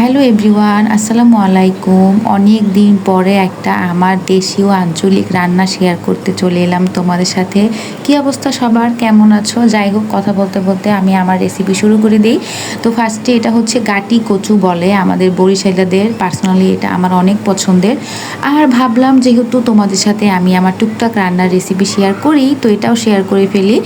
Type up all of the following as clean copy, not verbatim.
Hello everyone, আসসালামু আলাইকুম। অনেক দিন পরে একটা আমার দেশীয় আঞ্চলিক রান্না শেয়ার করতে চলে এলাম তোমাদের সাথে। কি অবস্থা সবার, কেমন আছো? যাই হোক, কথা বলতে বলতে আমি আমার রেসিপি শুরু করে দিই। তো ফার্স্টে এটা হচ্ছে গাটি কচু বলে আমাদের বরিশালীদের। পার্সোনালি এটা আমার অনেক পছন্দের। আর ভাবলাম যেহেতু তোমাদের সাথে আমি আমার টুকটাক রান্নার রেসিপি শেয়ার করি, তো এটাও শেয়ার করে ফেলি।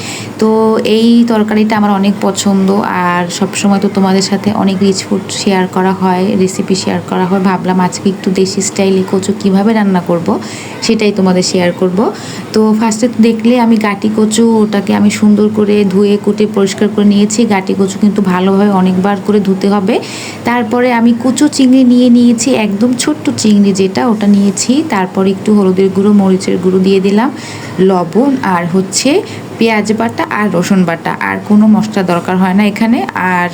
তো এই তরকারিটা আমার অনেক পছন্দ, আর সবসময় তো তোমাদের সাথে অনেক রিচ ফুড শেয়ার করা হয়, রেসিপি শেয়ার করা হয়। ভাবলাম আজকে একটু দেশি স্টাইলে কচু কীভাবে রান্না করব সেটাই তোমাদের শেয়ার করব। তো ফার্স্টে দেখলে আমি গাটি কচু, ওটাকে আমি সুন্দর করে ধুয়ে কুটে পরিষ্কার করে নিয়েছি। গাটি কচু কিন্তু ভালোভাবে অনেকবার করে ধুতে হবে। তারপরে আমি কুচো চিংড়ি নিয়ে নিয়েছি, একদম ছোট্ট চিংড়ি যেটা, ওটা নিয়েছি। তারপরে একটু হলুদের গুঁড়ো, মরিচের গুঁড়ো দিয়ে দিলাম, লবণ, আর হচ্ছে পেঁয়াজ বাটা আর রসুন বাটা। আর কোনো মশলা দরকার হয় না এখানে। আর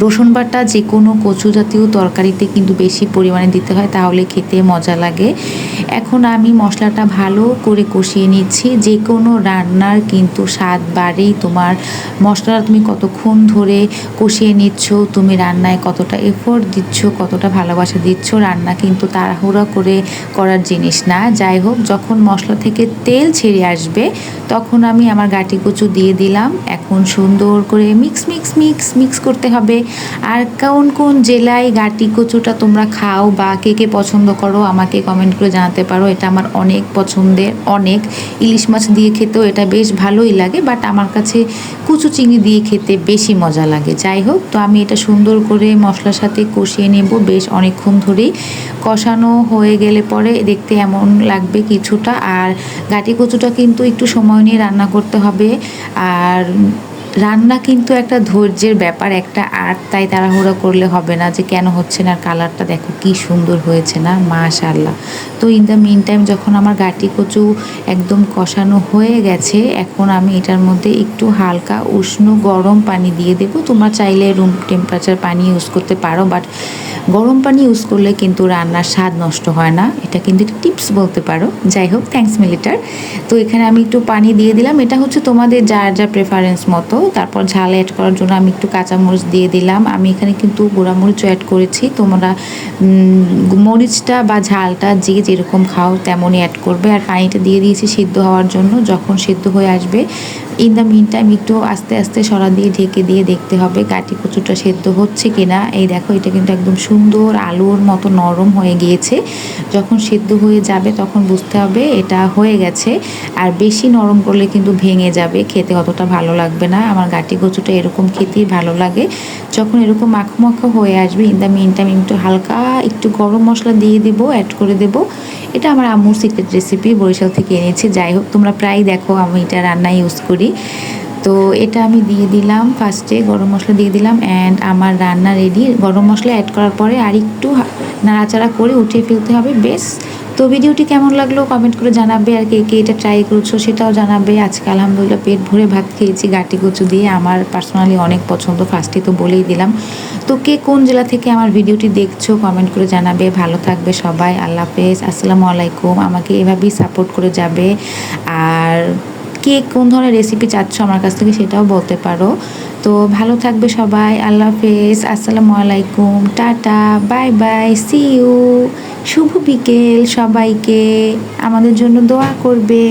রসুন বাটা যে কোনো কচু জাতীয় তরকারিতে কিন্তু বেশি পরিমাণে দিতে হয়, তাহলে খেতে মজা লাগে। এখন আমি মশলাটা ভালো করে কষিয়ে নিচ্ছি। যে কোনো রান্নার কিন্তু স্বাদ বাড়েই তোমার মশলাটা তুমি কতক্ষণ ধরে কষিয়ে নিচ্ছ, তুমি রান্নায় কতটা এফোর্ট দিচ্ছ, কতটা ভালোবাসা দিচ্ছ। রান্না কিন্তু তাড়াহুড়া করে করার জিনিস না। যাই হোক, যখন মশলা থেকে তেল ছেড়ে আসবে তখন আমি আমার গাটি কচু দিয়ে দিলাম। এখন সুন্দর করে মিক্স মিক্স মিক্স মিক্স করতে হবে। আর কোন কোন জেলায় গাটি কচুটা তোমরা খাও বা কে কে পছন্দ করো আমাকে কমেন্ট করে জানাতে পারো। এটা আমার অনেক পছন্দের। অনেক ইলিশ মাছ দিয়ে খেতেও এটা বেশ ভালোই লাগে, বাট আমার কাছে কুচু চিংড়ি দিয়ে খেতে বেশি মজা লাগে। যাই হোক, তো আমি এটা সুন্দর করে মশলার সাথে কষিয়ে নেব বেশ অনেকক্ষণ ধরেই। কষানো হয়ে গেলে পরে দেখতে এমন লাগবে কিছুটা। আর গাটি কচুটা কিন্তু একটু সময় নিয়ে রান্না করতে হবে। আর রান্না কিন্তু একটা ধৈর্যের ব্যাপার, একটা আর্ট, তাই তাড়াহুড়ো করলে হবে না। যে কেন হচ্ছে না, কালারটা দেখো কি সুন্দর হয়েছে না, মাশাআল্লাহ। তো ইন দ্য মিন টাইম যখন আমার গাটি কচু একদম কষানো হয়ে গেছে, এখন আমি এটার মধ্যে একটু হালকা উষ্ণ গরম পানি দিয়ে দেবো। তোমরা চাইলে রুম টেম্পারেচার পানি ইউজ করতে পারো, বাট গরম পানি ইউজ করলে কিন্তু রান্নার স্বাদ নষ্ট হয় না। এটা কিন্তু টিপস বলতে পারো। যাই হোক, থ্যাঙ্কস মিলিটার। তো এখানে আমি একটু পানি দিয়ে দিলাম। এটা হচ্ছে তোমাদের যার যা প্রেফারেন্স মতো। তারপর ঝাল অ্যাড করার জন্য আমি একটু কাঁচামরিচ দিয়ে দিলাম। আমি এখানে কিন্তু গুঁড়ামরিচও অ্যাড করেছি। তোমরা মরিচটা বা ঝালটা যে যেরকম খাও তেমনই অ্যাড করবে। আর পানিটা দিয়ে দিয়েছি সিদ্ধ হওয়ার জন্য। যখন সিদ্ধ হয়ে আসবে, ইন দ্য মিন টাইম একটু আস্তে আস্তে সরা দিয়ে ঢেকে দিয়ে দেখতে হবে গাটি কচুটা সেদ্ধ হচ্ছে কিনা। এই দেখো, এটা কিন্তু একদম সুন্দর আলুর মতো নরম হয়ে গিয়েছে। যখন সেদ্ধ হয়ে যাবে তখন বুঝতে হবে এটা হয়ে গেছে। আর বেশি নরম করলে কিন্তু ভেঙে যাবে, খেতে অতটা ভালো লাগবে না। আমার গাটি কচুটা এরকম খেতেই ভালো লাগে। যখন এরকম মাখো মাখো হয়ে আসবে, ইন দ্য মিন টাইম একটু হালকা একটু গরম মশলা দিয়ে দেবো, অ্যাড করে দেবো। এটা আমার আম্মুর সিক্রেট রেসিপি, বরিশাল থেকে এনেছি। যাই হোক, তোমরা প্রায় দেখো আমি এটা রান্নায় ইউজ করি। তো এটা আমি দিয়ে দিলাম, ফার্স্টে গরম মশলা দিয়ে দিলাম, অ্যান্ড আমার রান্না রেডি। গরম মশলা অ্যাড করার পরে আর একটু নাড়াচাড়া করে উঠিয়ে ফেলতে হবে। বেশ। তো ভিডিওটি কেমন লাগলো কমেন্ট করে জানাবে। আর কে কে এটা ট্রাই করছো সেটাও জানাবে। আজকে আলহামদুলিল্লাহ পেট ভরে ভাত খেয়েছি গাটি কচু দিয়ে। আমার পার্সোনালি অনেক পছন্দ, ফার্স্টে তো বলেই দিলাম। তো কে কোন জেলা থেকে আমার ভিডিওটি দেখছো কমেন্ট করে জানাবে। ভালো থাকবে সবাই। আল্লাহ হাফেজ, আসসালামু আলাইকুম। আমাকে এভাবেই সাপোর্ট করে যাবে। আর কে কোন ধরনের রেসিপি চাচ্ছ আমার কাছ থেকে সেটাও বলতে পারো। তো ভালো থাকবে সবাই। আল্লাহ হাফেজ, আসসালামু আলাইকুম, tata, bye bye, see you. শুভ বিকেল সবাইকে। আমাদের জন্য দোয়া করবে।